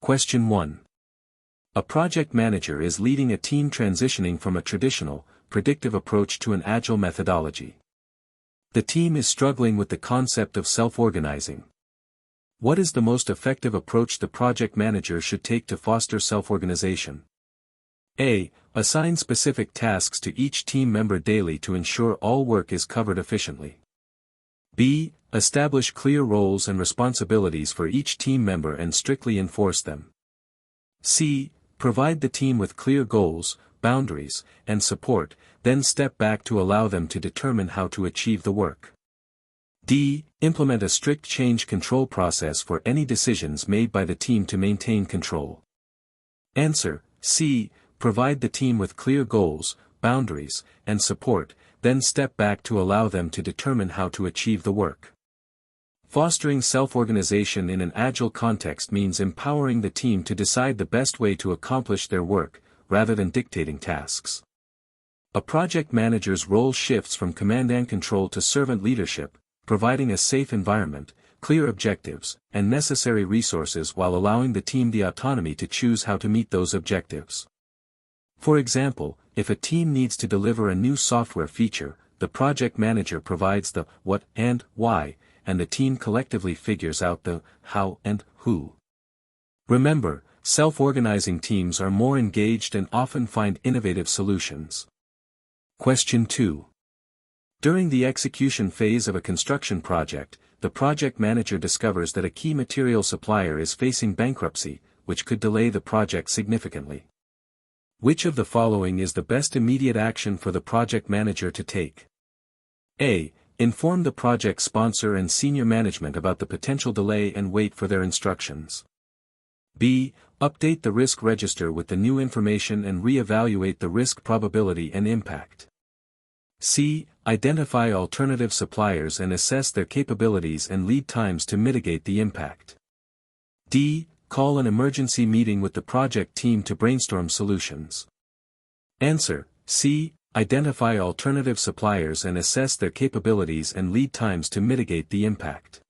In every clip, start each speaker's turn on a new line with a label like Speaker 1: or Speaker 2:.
Speaker 1: Question 1. A project manager is leading a team transitioning from a traditional, predictive approach to an agile methodology. The team is struggling with the concept of self-organizing. What is the most effective approach the project manager should take to foster self-organization? A. Assign specific tasks to each team member daily to ensure all work is covered efficiently. B. Establish clear roles and responsibilities for each team member and strictly enforce them. C. Provide the team with clear goals, boundaries, and support, then step back to allow them to determine how to achieve the work. D. Implement a strict change control process for any decisions made by the team to maintain control. Answer: C. Provide the team with clear goals, boundaries, and support, then step back to allow them to determine how to achieve the work. Fostering self-organization in an agile context means empowering the team to decide the best way to accomplish their work, rather than dictating tasks. A project manager's role shifts from command and control to servant leadership, providing a safe environment, clear objectives, and necessary resources while allowing the team the autonomy to choose how to meet those objectives. For example, if a team needs to deliver a new software feature, the project manager provides the what and why, and the team collectively figures out the how and who. Remember, self-organizing teams are more engaged and often find innovative solutions. Question 2. During the execution phase of a construction project, the project manager discovers that a key material supplier is facing bankruptcy, which could delay the project significantly. Which of the following is the best immediate action for the project manager to take? A. Inform the project sponsor and senior management about the potential delay and wait for their instructions. B. Update the risk register with the new information and re-evaluate the risk probability and impact. C. Identify alternative suppliers and assess their capabilities and lead times to mitigate the impact. D. Call an emergency meeting with the project team to brainstorm solutions. Answer: C. Identify alternative suppliers and assess their capabilities and lead times to mitigate the impact.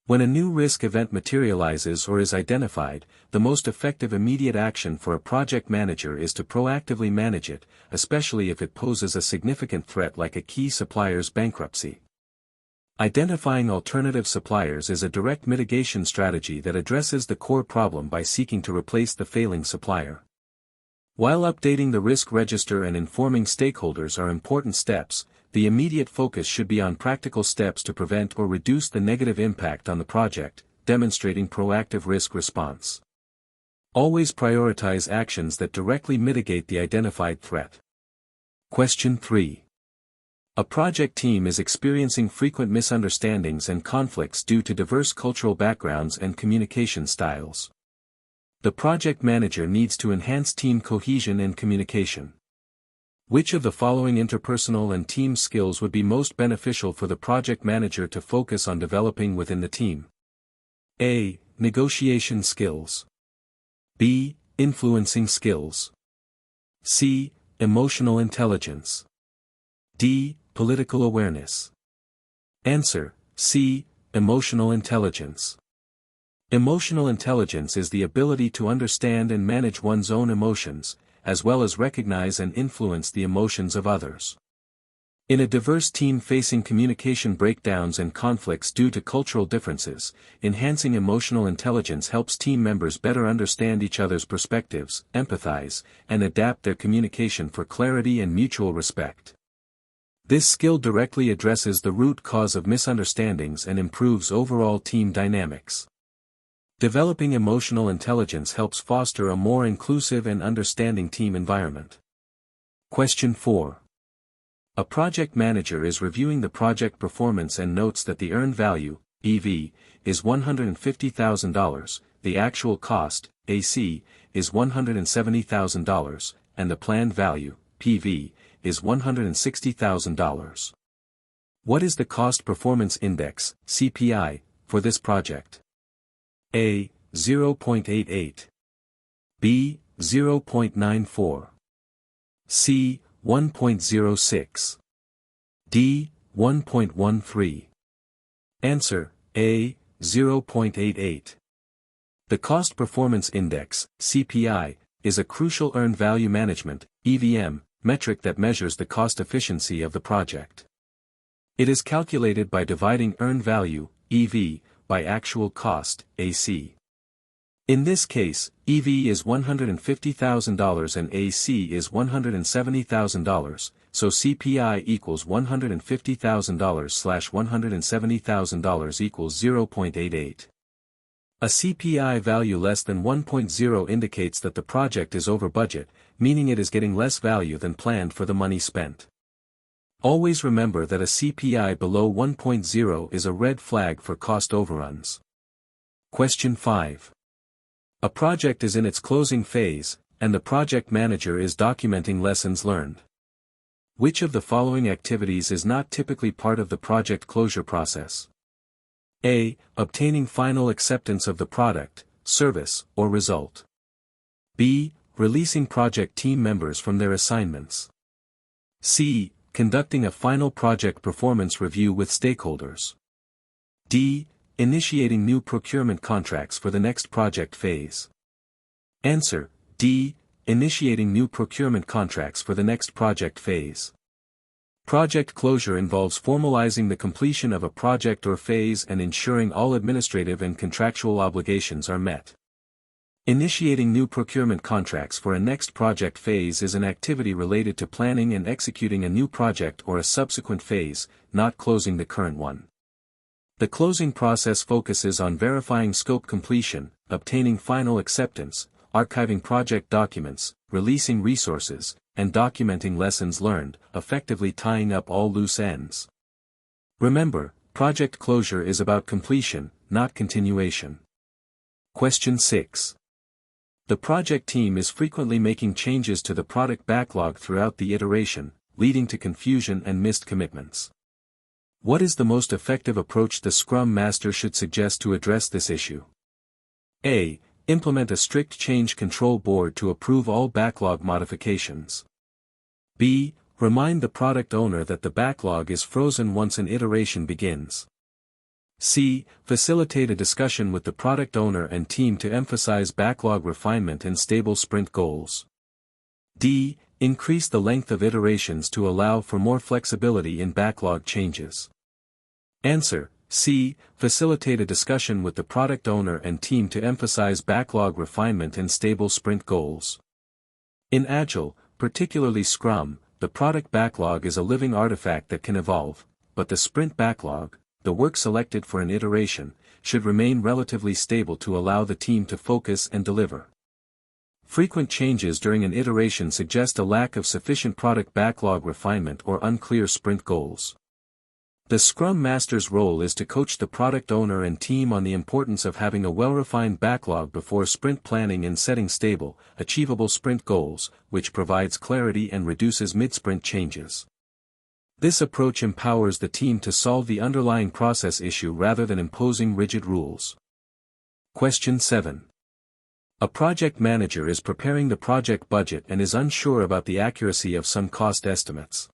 Speaker 1: When a new risk event materializes or is identified, the most effective immediate action for a project manager is to proactively manage it, especially if it poses a significant threat like a key supplier's bankruptcy. Identifying alternative suppliers is a direct mitigation strategy that addresses the core problem by seeking to replace the failing supplier. While updating the risk register and informing stakeholders are important steps, the immediate focus should be on practical steps to prevent or reduce the negative impact on the project, demonstrating proactive risk response. Always prioritize actions that directly mitigate the identified threat. Question 3. A project team is experiencing frequent misunderstandings and conflicts due to diverse cultural backgrounds and communication styles. The project manager needs to enhance team cohesion and communication. Which of the following interpersonal and team skills would be most beneficial for the project manager to focus on developing within the team? A. Negotiation skills. B. Influencing skills. C. Emotional intelligence. D. Political awareness. Answer: C. Emotional intelligence. Emotional intelligence is the ability to understand and manage one's own emotions, as well as recognize and influence the emotions of others. In a diverse team facing communication breakdowns and conflicts due to cultural differences, enhancing emotional intelligence helps team members better understand each other's perspectives, empathize, and adapt their communication for clarity and mutual respect. This skill directly addresses the root cause of misunderstandings and improves overall team dynamics. Developing emotional intelligence helps foster a more inclusive and understanding team environment. Question 4. A project manager is reviewing the project performance and notes that the earned value, EV, is $150,000, the actual cost, AC, is $170,000, and the planned value, PV, is $160,000. What is the Cost Performance Index, CPI, for this project? A. 0.88. B. 0.94. C. 1.06. D. 1.13. Answer: A. 0.88. The Cost Performance Index, CPI, is a crucial earned value management, EVM, metric that measures the cost efficiency of the project. It is calculated by dividing earned value, EV, by actual cost, AC. In this case, EV is $150,000 and AC is $170,000, so CPI equals $150,000/$170,000 equals 0.88. A CPI value less than 1.0 indicates that the project is over budget, meaning it is getting less value than planned for the money spent. Always remember that a CPI below 1.0 is a red flag for cost overruns. Question 5. A project is in its closing phase, and the project manager is documenting lessons learned. Which of the following activities is not typically part of the project closure process? A. Obtaining final acceptance of the product, service, or result. B. Releasing project team members from their assignments. C. Conducting a final project performance review with stakeholders. D. Initiating new procurement contracts for the next project phase. Answer: D. Initiating new procurement contracts for the next project phase. Project closure involves formalizing the completion of a project or phase and ensuring all administrative and contractual obligations are met. Initiating new procurement contracts for a next project phase is an activity related to planning and executing a new project or a subsequent phase, not closing the current one. The closing process focuses on verifying scope completion, obtaining final acceptance, archiving project documents, releasing resources, and documenting lessons learned, effectively tying up all loose ends. Remember, project closure is about completion, not continuation. Question 6. The project team is frequently making changes to the product backlog throughout the iteration, leading to confusion and missed commitments. What is the most effective approach the Scrum Master should suggest to address this issue? A. Implement a strict change control board to approve all backlog modifications. B. Remind the product owner that the backlog is frozen once an iteration begins. C. Facilitate a discussion with the product owner and team to emphasize backlog refinement and stable sprint goals. D. Increase the length of iterations to allow for more flexibility in backlog changes. Answer: C. Facilitate a discussion with the product owner and team to emphasize backlog refinement and stable sprint goals. In Agile, particularly Scrum, the product backlog is a living artifact that can evolve, but the sprint backlog, the work selected for an iteration, should remain relatively stable to allow the team to focus and deliver. Frequent changes during an iteration suggest a lack of sufficient product backlog refinement or unclear sprint goals. The Scrum Master's role is to coach the product owner and team on the importance of having a well-refined backlog before sprint planning and setting stable, achievable sprint goals, which provides clarity and reduces mid-sprint changes. This approach empowers the team to solve the underlying process issue rather than imposing rigid rules. Question 7. A project manager is preparing the project budget and is unsure about the accuracy of some cost estimates.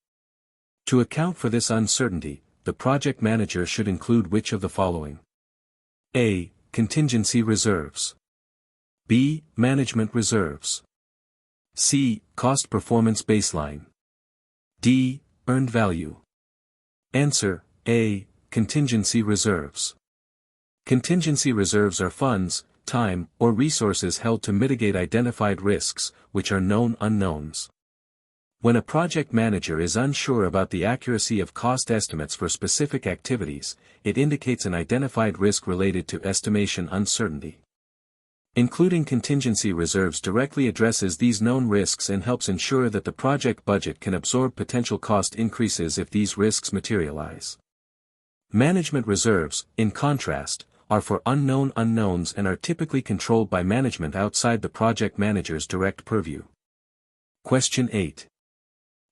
Speaker 1: To account for this uncertainty, the project manager should include which of the following? A. Contingency reserves. B. Management reserves. C. Cost performance baseline. D. Earned value. Answer: A. Contingency reserves. Contingency reserves are funds, time, or resources held to mitigate identified risks, which are known unknowns. When a project manager is unsure about the accuracy of cost estimates for specific activities, it indicates an identified risk related to estimation uncertainty. Including contingency reserves directly addresses these known risks and helps ensure that the project budget can absorb potential cost increases if these risks materialize. Management reserves, in contrast, are for unknown unknowns and are typically controlled by management outside the project manager's direct purview. Question 8.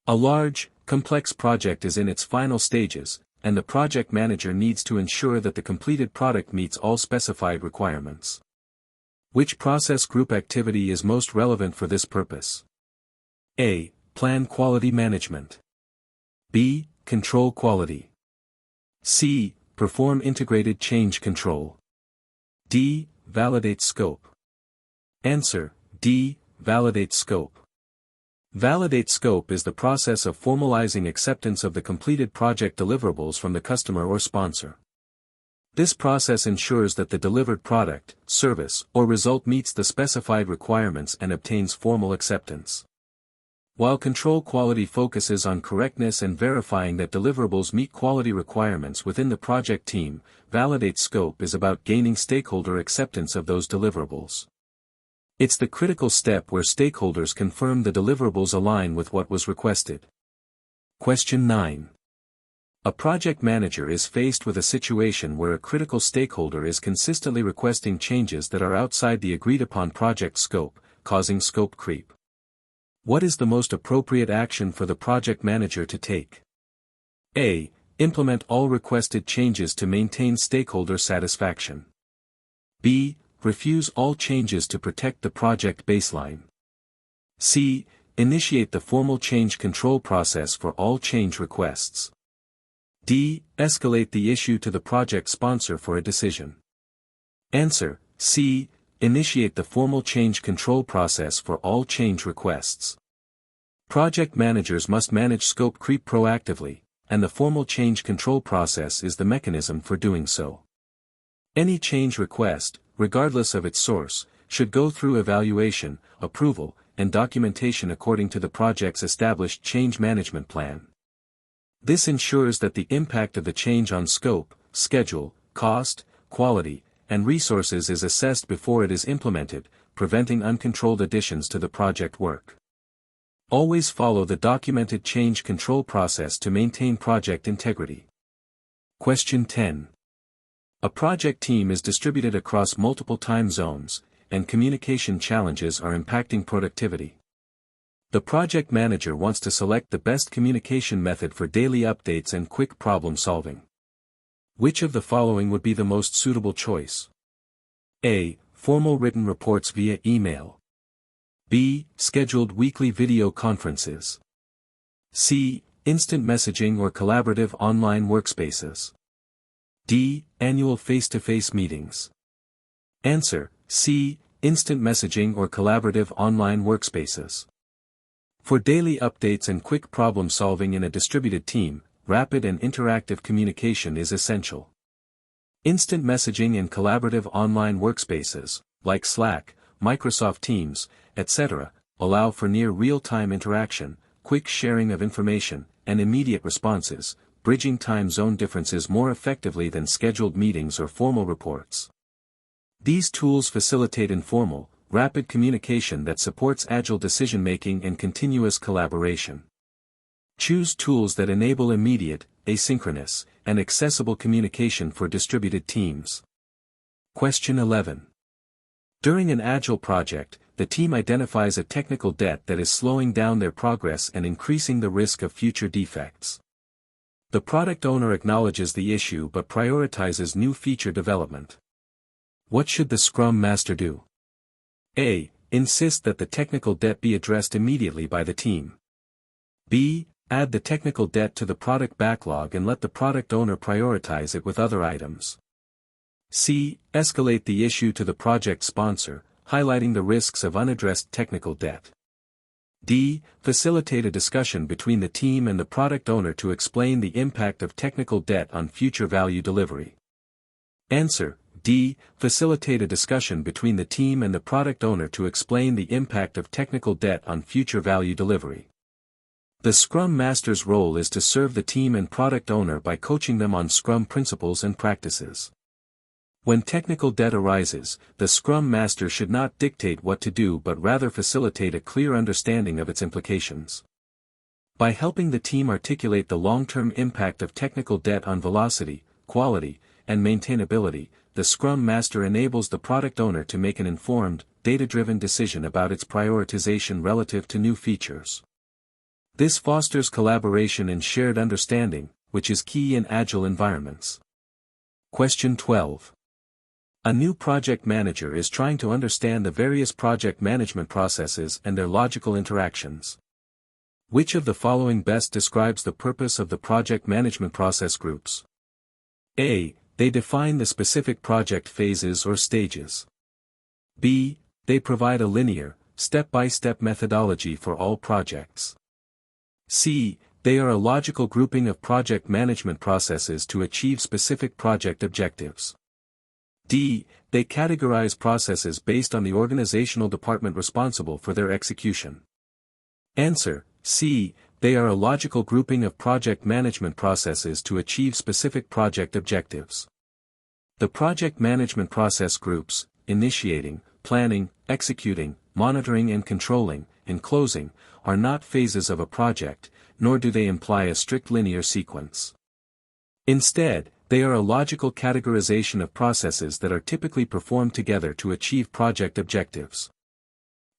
Speaker 1: A large, complex project is in its final stages, and the project manager needs to ensure that the completed product meets all specified requirements. Which process group activity is most relevant for this purpose? A. Plan quality management. B. Control quality. C. Perform integrated change control. D. validate scope. Answer, D, validate scope. Validate scope is the process of formalizing acceptance of the completed project deliverables from the customer or sponsor. This process ensures that the delivered product, service, or result meets the specified requirements and obtains formal acceptance. While control quality focuses on correctness and verifying that deliverables meet quality requirements within the project team, validate scope is about gaining stakeholder acceptance of those deliverables. It's the critical step where stakeholders confirm the deliverables align with what was requested. Question 9. A project manager is faced with a situation where a critical stakeholder is consistently requesting changes that are outside the agreed-upon project scope, causing scope creep. What is the most appropriate action for the project manager to take? A. Implement all requested changes to maintain stakeholder satisfaction. B. Refuse all changes to protect the project baseline. C. Initiate the formal change control process for all change requests. D. Escalate the issue to the project sponsor for a decision. Answer, C. Initiate the formal change control process for all change requests. Project managers must manage scope creep proactively, and the formal change control process is the mechanism for doing so. Any change request, regardless of its source, should go through evaluation, approval, and documentation according to the project's established change management plan. This ensures that the impact of the change on scope, schedule, cost, quality, and resources is assessed before it is implemented, preventing uncontrolled additions to the project work. Always follow the documented change control process to maintain project integrity. Question 10. A project team is distributed across multiple time zones, and communication challenges are impacting productivity. The project manager wants to select the best communication method for daily updates and quick problem solving. Which of the following would be the most suitable choice? A. Formal written reports via email. B. Scheduled weekly video conferences. C. Instant messaging or collaborative online workspaces. D. Annual face-to-face meetings. Answer, C. Instant messaging or collaborative online workspaces. For daily updates and quick problem solving in a distributed team, rapid and interactive communication is essential. Instant messaging and collaborative online workspaces, like Slack, Microsoft Teams, etc., allow for near real-time interaction, quick sharing of information, and immediate responses, bridging time zone differences more effectively than scheduled meetings or formal reports. These tools facilitate informal, rapid communication that supports agile decision-making and continuous collaboration. Choose tools that enable immediate, asynchronous, and accessible communication for distributed teams. Question 11. During an agile project, the team identifies a technical debt that is slowing down their progress and increasing the risk of future defects. The product owner acknowledges the issue but prioritizes new feature development. What should the Scrum Master do? A. Insist that the technical debt be addressed immediately by the team. B. Add the technical debt to the product backlog and let the product owner prioritize it with other items. C. Escalate the issue to the project sponsor, highlighting the risks of unaddressed technical debt. D. Facilitate a discussion between the team and the product owner to explain the impact of technical debt on future value delivery. Answer, D. Facilitate a discussion between the team and the product owner to explain the impact of technical debt on future value delivery. The Scrum Master's role is to serve the team and product owner by coaching them on Scrum principles and practices. When technical debt arises, the Scrum Master should not dictate what to do but rather facilitate a clear understanding of its implications. By helping the team articulate the long-term impact of technical debt on velocity, quality, and maintainability, the Scrum Master enables the product owner to make an informed, data-driven decision about its prioritization relative to new features. This fosters collaboration and shared understanding, which is key in agile environments. Question 12. A new project manager is trying to understand the various project management processes and their logical interactions. Which of the following best describes the purpose of the project management process groups? A. They define the specific project phases or stages. B. They provide a linear, step-by-step methodology for all projects. C. They are a logical grouping of project management processes to achieve specific project objectives. D. They categorize processes based on the organizational department responsible for their execution. Answer: C. They are a logical grouping of project management processes to achieve specific project objectives. The project management process groups, initiating, planning, executing, monitoring and controlling, and closing, are not phases of a project, nor do they imply a strict linear sequence. Instead, they are a logical categorization of processes that are typically performed together to achieve project objectives.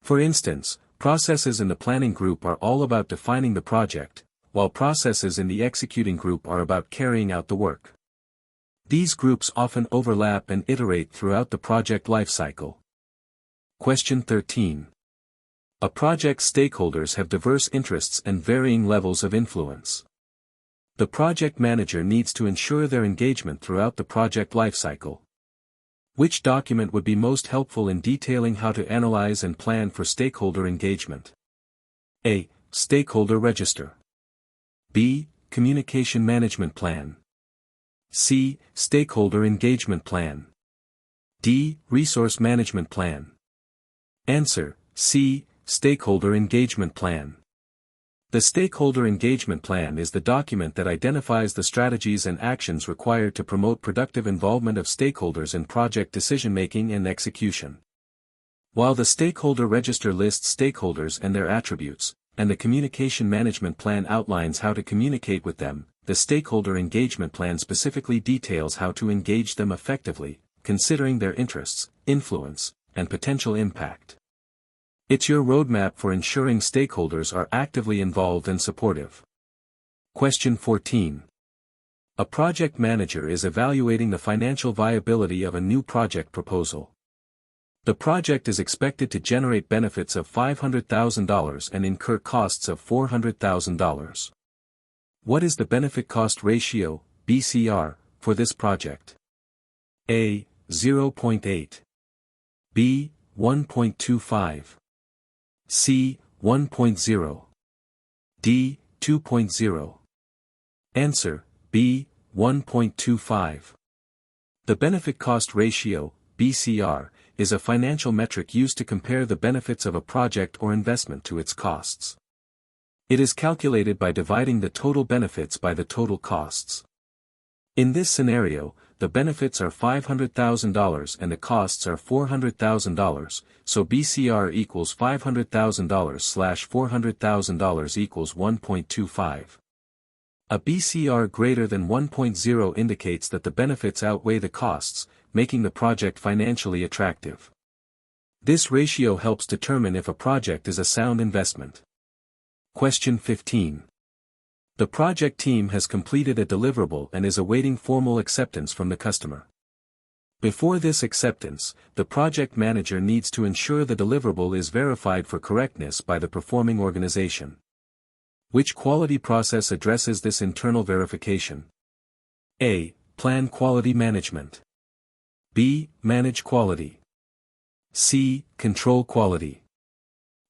Speaker 1: For instance, processes in the planning group are all about defining the project, while processes in the executing group are about carrying out the work. These groups often overlap and iterate throughout the project lifecycle. Question 13. A project's stakeholders have diverse interests and varying levels of influence. The project manager needs to ensure their engagement throughout the project lifecycle. Which document would be most helpful in detailing how to analyze and plan for stakeholder engagement? A. Stakeholder Register. B. Communication Management Plan. C. Stakeholder Engagement Plan. D. Resource Management Plan. Answer: C. Stakeholder Engagement Plan. The Stakeholder Engagement Plan is the document that identifies the strategies and actions required to promote productive involvement of stakeholders in project decision-making and execution. While the Stakeholder Register lists stakeholders and their attributes, and the Communication Management Plan outlines how to communicate with them, the Stakeholder Engagement Plan specifically details how to engage them effectively, considering their interests, influence, and potential impact. It's your roadmap for ensuring stakeholders are actively involved and supportive. Question 14. A project manager is evaluating the financial viability of a new project proposal. The project is expected to generate benefits of $500,000 and incur costs of $400,000. What is the benefit-cost ratio, BCR, for this project? A. 0.8. B. 1.25. C. 1.0. D. 2.0. Answer: B. 1.25. The benefit-cost ratio, BCR, is a financial metric used to compare the benefits of a project or investment to its costs. It is calculated by dividing the total benefits by the total costs. In this scenario, the benefits are $500,000 and the costs are $400,000, so BCR equals $500,000/$400,000 equals 1.25. A BCR greater than 1.0 indicates that the benefits outweigh the costs, making the project financially attractive. This ratio helps determine if a project is a sound investment. Question 15. The project team has completed a deliverable and is awaiting formal acceptance from the customer. Before this acceptance, the project manager needs to ensure the deliverable is verified for correctness by the performing organization. Which quality process addresses this internal verification? A. Plan quality management. B. Manage quality. C. Control quality.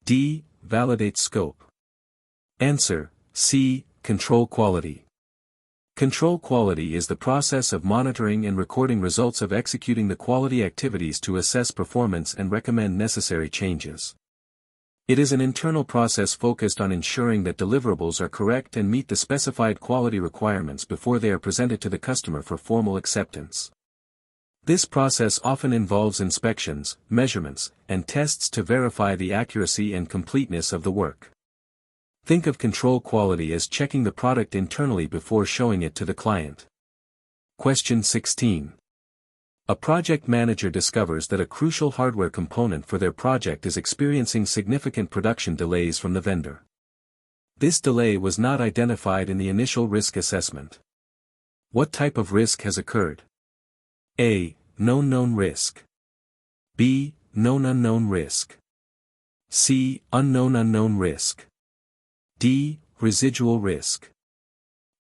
Speaker 1: D. Validate scope. Answer: C. Control quality. Control quality is the process of monitoring and recording results of executing the quality activities to assess performance and recommend necessary changes. It is an internal process focused on ensuring that deliverables are correct and meet the specified quality requirements before they are presented to the customer for formal acceptance. This process often involves inspections, measurements, and tests to verify the accuracy and completeness of the work. Think of control quality as checking the product internally before showing it to the client. Question 16. A project manager discovers that a crucial hardware component for their project is experiencing significant production delays from the vendor. This delay was not identified in the initial risk assessment. What type of risk has occurred? A. Known risk. B. Known unknown risk. C. Unknown risk. D. Residual risk.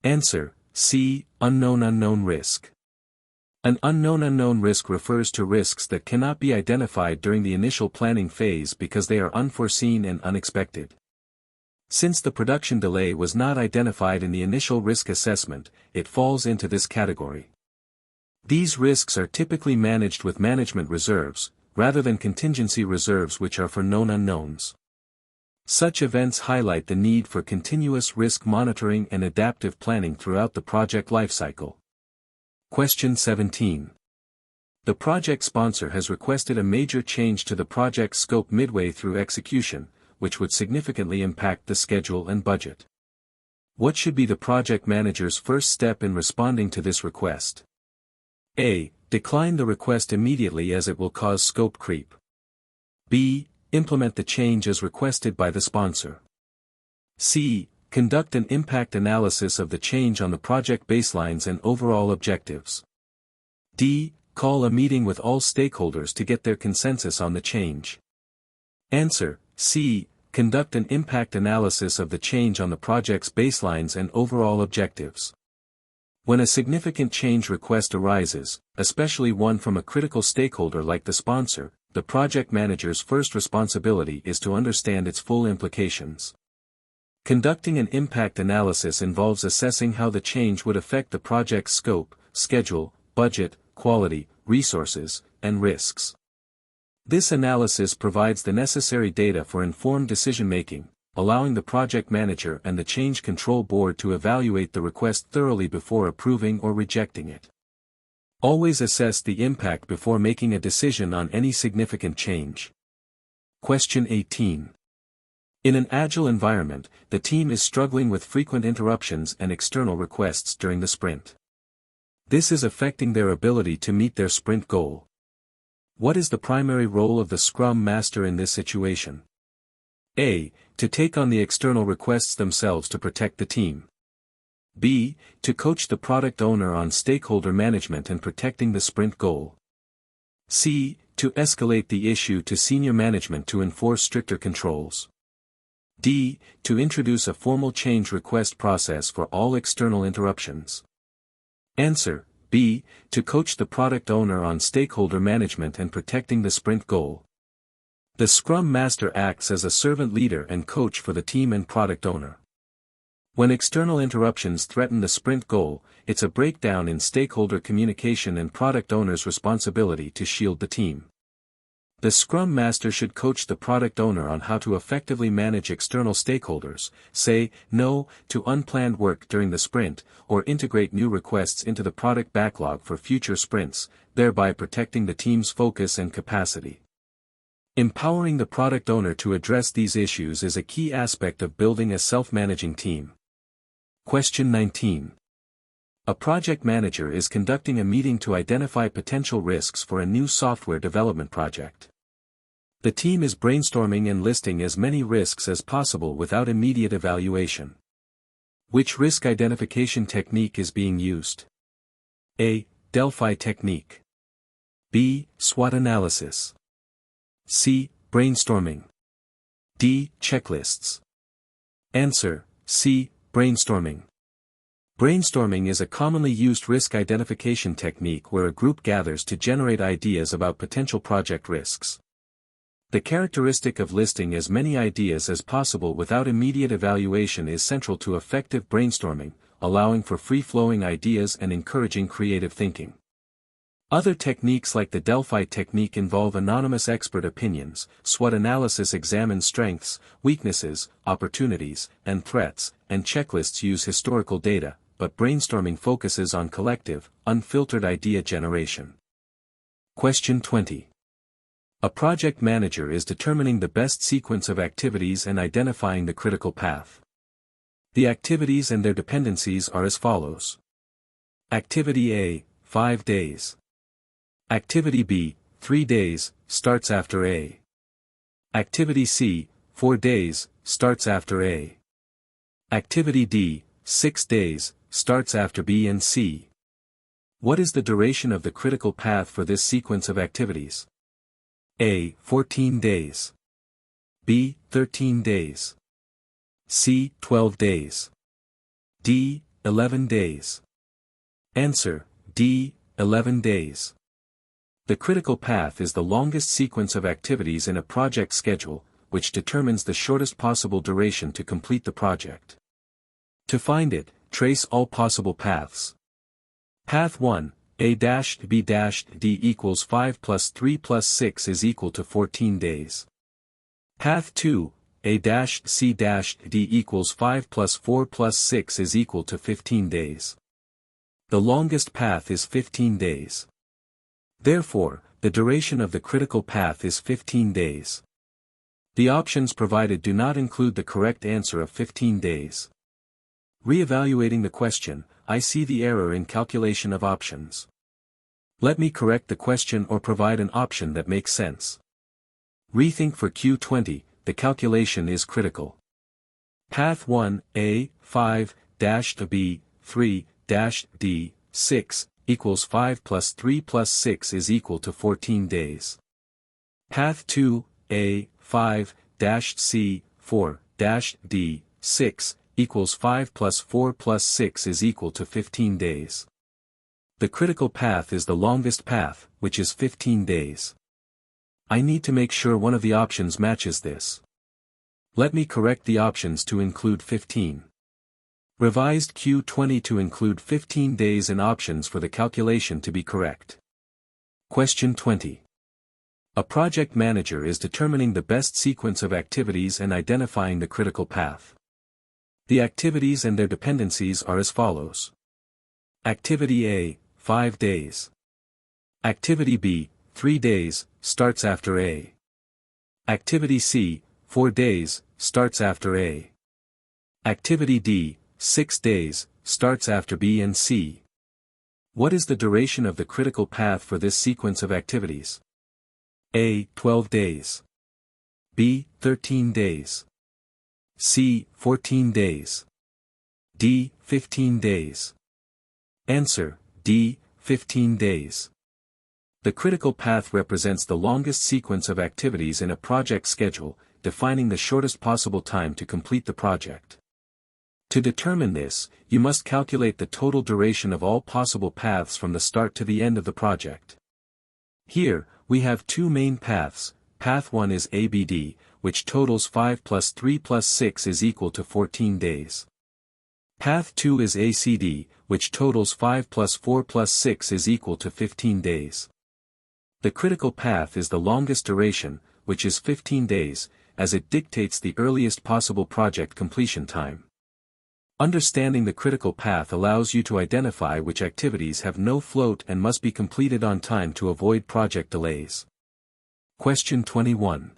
Speaker 1: Answer: C. Unknown risk. An unknown risk refers to risks that cannot be identified during the initial planning phase because they are unforeseen and unexpected. Since the production delay was not identified in the initial risk assessment, it falls into this category. These risks are typically managed with management reserves, rather than contingency reserves which are for known unknowns. Such events highlight the need for continuous risk monitoring and adaptive planning throughout the project lifecycle. Question 17. The project sponsor has requested a major change to the project scope midway through execution, which would significantly impact the schedule and budget. What should be the project manager's first step in responding to this request? A. Decline the request immediately as it will cause scope creep. B. Implement the change as requested by the sponsor. C. Conduct an impact analysis of the change on the project baselines and overall objectives. D. Call a meeting with all stakeholders to get their consensus on the change. Answer: C. Conduct an impact analysis of the change on the project's baselines and overall objectives. When a significant change request arises, especially one from a critical stakeholder like the sponsor, the project manager's first responsibility is to understand its full implications. Conducting an impact analysis involves assessing how the change would affect the project's scope, schedule, budget, quality, resources, and risks. This analysis provides the necessary data for informed decision-making, allowing the project manager and the change control board to evaluate the request thoroughly before approving or rejecting it. Always assess the impact before making a decision on any significant change. Question 18. In an Agile environment, the team is struggling with frequent interruptions and external requests during the sprint. This is affecting their ability to meet their sprint goal. What is the primary role of the Scrum Master in this situation? A. To take on the external requests themselves to protect the team. B. To coach the product owner on stakeholder management and protecting the sprint goal. C. To escalate the issue to senior management to enforce stricter controls. D. To introduce a formal change request process for all external interruptions. Answer: B. To coach the product owner on stakeholder management and protecting the sprint goal. The Scrum Master acts as a servant leader and coach for the team and product owner. When external interruptions threaten the sprint goal, it's a breakdown in stakeholder communication and product owner's responsibility to shield the team. The Scrum Master should coach the product owner on how to effectively manage external stakeholders, say no to unplanned work during the sprint, or integrate new requests into the product backlog for future sprints, thereby protecting the team's focus and capacity. Empowering the product owner to address these issues is a key aspect of building a self-managing team. Question 19. A project manager is conducting a meeting to identify potential risks for a new software development project. The team is brainstorming and listing as many risks as possible without immediate evaluation. Which risk identification technique is being used? A. Delphi technique. B. SWOT analysis. C. Brainstorming. D. Checklists. Answer: C. Brainstorming. Brainstorming is a commonly used risk identification technique where a group gathers to generate ideas about potential project risks. The characteristic of listing as many ideas as possible without immediate evaluation is central to effective brainstorming, allowing for free-flowing ideas and encouraging creative thinking. Other techniques like the Delphi technique involve anonymous expert opinions. SWOT analysis examines strengths, weaknesses, opportunities, and threats, and checklists use historical data, but brainstorming focuses on collective, unfiltered idea generation. Question 20. A project manager is determining the best sequence of activities and identifying the critical path. The activities and their dependencies are as follows. Activity A, 5 days. Activity B, 3 days, starts after A. Activity C, 4 days, starts after A. Activity D, 6 days, starts after B and C. What is the duration of the critical path for this sequence of activities? A. 14 days. B. 13 days. C. 12 days. D. 11 days. Answer: D. 11 days. The critical path is the longest sequence of activities in a project schedule, which determines the shortest possible duration to complete the project. To find it, trace all possible paths. Path 1, A-B-D equals 5 plus 3 plus 6 is equal to 14 days. Path 2, A-C-D equals 5 plus 4 plus 6 is equal to 15 days. The longest path is 15 days. Therefore, the duration of the critical path is 15 days. The options provided do not include the correct answer of 15 days. Re-evaluating the question, I see the error in calculation of options. Let me correct the question or provide an option that makes sense. Rethink for Q20, the calculation is critical. Path 1, A, 5-B, 3-D, 6, equals 5 plus 3 plus 6 is equal to 14 days. Path 2, A, 5-C, 4-D, 6, equals 5 plus 4 plus 6 is equal to 15 days. The critical path is the longest path, which is 15 days. I need to make sure one of the options matches this. Let me correct the options to include 15. Revised Q20 to include 15 days and options for the calculation to be correct. Question 20. A project manager is determining the best sequence of activities and identifying the critical path. The activities and their dependencies are as follows. Activity A, 5 days. Activity B, 3 days, starts after A. Activity C, 4 days, starts after A. Activity D, 6 days, starts after B and C. What is the duration of the critical path for this sequence of activities? A, 12 days. B, 13 days. C, 14 days. D, 15 days. Answer, D, 15 days. The critical path represents the longest sequence of activities in a project schedule, defining the shortest possible time to complete the project. To determine this, you must calculate the total duration of all possible paths from the start to the end of the project. Here, we have two main paths. Path 1 is ABD, which totals 5 plus 3 plus 6 is equal to 14 days. Path 2 is ACD, which totals 5 plus 4 plus 6 is equal to 15 days. The critical path is the longest duration, which is 15 days, as it dictates the earliest possible project completion time. Understanding the critical path allows you to identify which activities have no float and must be completed on time to avoid project delays. Question 21.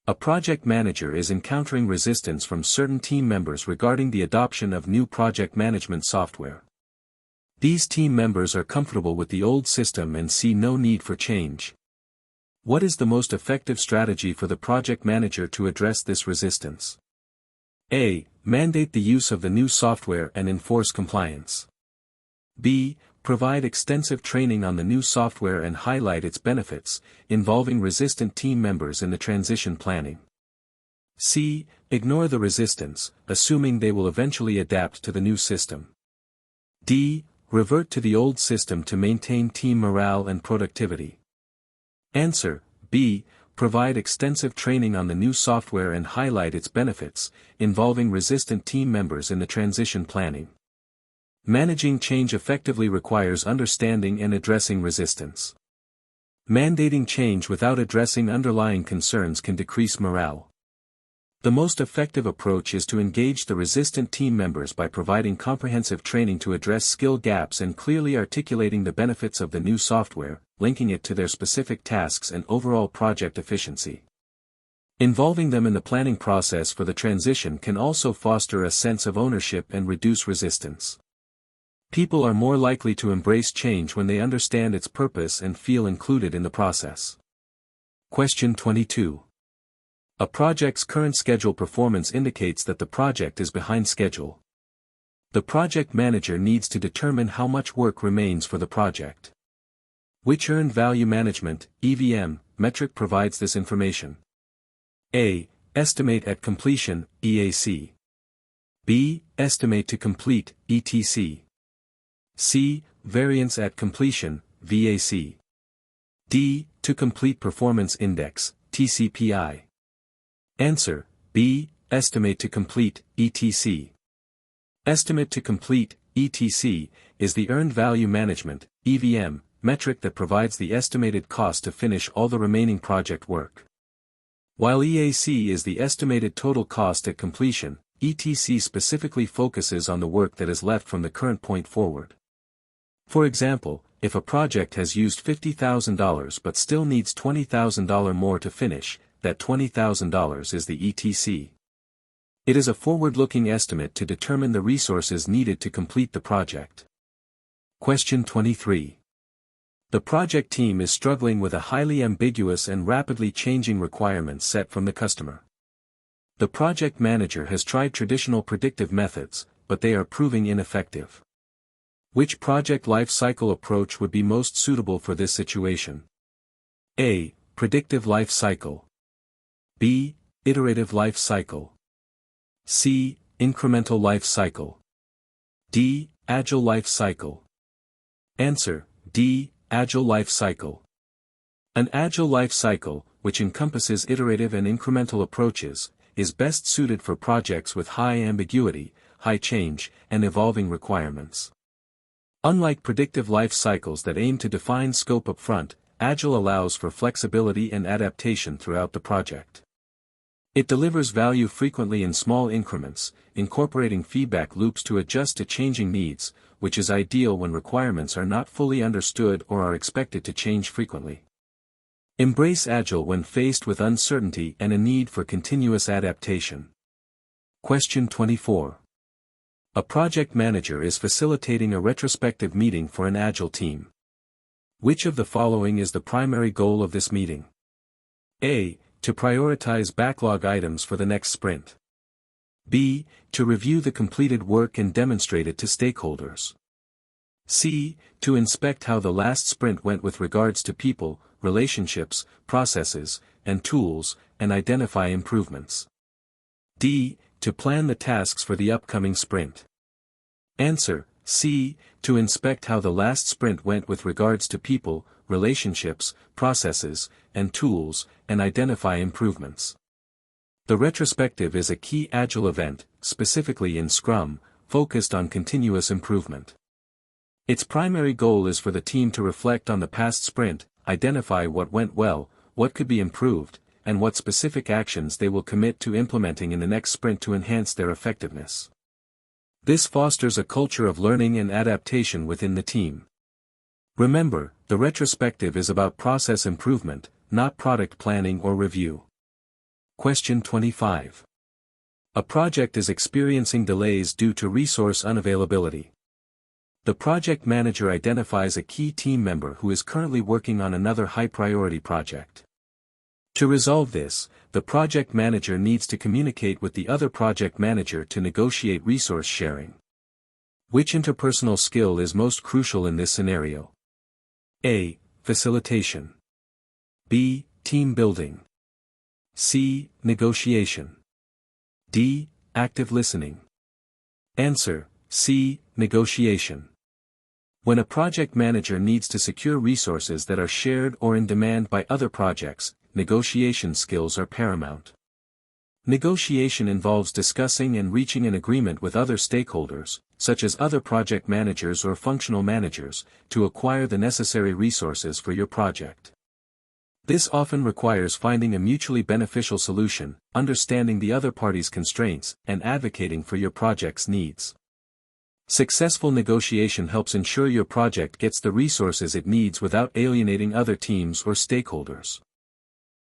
Speaker 1: A project manager is encountering resistance from certain team members regarding the adoption of new project management software. These team members are comfortable with the old system and see no need for change. What is the most effective strategy for the project manager to address this resistance? A. Mandate the use of the new software and enforce compliance. B. Provide extensive training on the new software and highlight its benefits, involving resistant team members in the transition planning. C. Ignore the resistance, assuming they will eventually adapt to the new system. D. Revert to the old system to maintain team morale and productivity. Answer, B. Provide extensive training on the new software and highlight its benefits, involving resistant team members in the transition planning. Managing change effectively requires understanding and addressing resistance. Mandating change without addressing underlying concerns can decrease morale. The most effective approach is to engage the resistant team members by providing comprehensive training to address skill gaps and clearly articulating the benefits of the new software, linking it to their specific tasks and overall project efficiency. Involving them in the planning process for the transition can also foster a sense of ownership and reduce resistance. People are more likely to embrace change when they understand its purpose and feel included in the process. Question 22. A project's current schedule performance indicates that the project is behind schedule. The project manager needs to determine how much work remains for the project. Which Earned Value Management (EVM) metric provides this information? A. Estimate at completion, EAC. B. Estimate to complete, ETC. C. Variance at completion, VAC. D. To complete performance index, TCPI. Answer, B. Estimate to complete, ETC. Estimate to complete, ETC, is the Earned Value Management, EVM, metric that provides the estimated cost to finish all the remaining project work. While EAC is the estimated total cost at completion, ETC specifically focuses on the work that is left from the current point forward. For example, if a project has used $50,000 but still needs $20,000 more to finish, that $20,000 is the ETC. It is a forward-looking estimate to determine the resources needed to complete the project. Question 23. The project team is struggling with a highly ambiguous and rapidly changing requirements set from the customer. The project manager has tried traditional predictive methods, but they are proving ineffective. Which project lifecycle approach would be most suitable for this situation? A. Predictive life cycle. B. Iterative life cycle. C. Incremental life cycle. D. Agile life cycle. Answer, D. Agile life cycle. An agile life cycle, which encompasses iterative and incremental approaches, is best suited for projects with high ambiguity, high change, and evolving requirements. Unlike predictive life cycles that aim to define scope upfront, Agile allows for flexibility and adaptation throughout the project. It delivers value frequently in small increments, incorporating feedback loops to adjust to changing needs, which is ideal when requirements are not fully understood or are expected to change frequently. Embrace Agile when faced with uncertainty and a need for continuous adaptation. Question 24. A project manager is facilitating a retrospective meeting for an Agile team. Which of the following is the primary goal of this meeting? A. To prioritize backlog items for the next sprint. B. To review the completed work and demonstrate it to stakeholders. C. To inspect how the last sprint went with regards to people, relationships, processes, and tools, and identify improvements. D. To plan the tasks for the upcoming sprint. Answer, C. To inspect how the last sprint went with regards to people, relationships, processes, and tools, and identify improvements. The retrospective is a key Agile event, specifically in Scrum, focused on continuous improvement. Its primary goal is for the team to reflect on the past sprint, identify what went well, what could be improved, and what specific actions they will commit to implementing in the next sprint to enhance their effectiveness. This fosters a culture of learning and adaptation within the team. Remember, the retrospective is about process improvement, not product planning or review. Question 25. A project is experiencing delays due to resource unavailability. The project manager identifies a key team member who is currently working on another high-priority project. To resolve this, the project manager needs to communicate with the other project manager to negotiate resource sharing. Which interpersonal skill is most crucial in this scenario? A. Facilitation. B. Team building. C. Negotiation. D. Active listening. Answer, C. Negotiation. When a project manager needs to secure resources that are shared or in demand by other projects, negotiation skills are paramount. Negotiation involves discussing and reaching an agreement with other stakeholders, such as other project managers or functional managers, to acquire the necessary resources for your project. This often requires finding a mutually beneficial solution, understanding the other party's constraints, and advocating for your project's needs. Successful negotiation helps ensure your project gets the resources it needs without alienating other teams or stakeholders.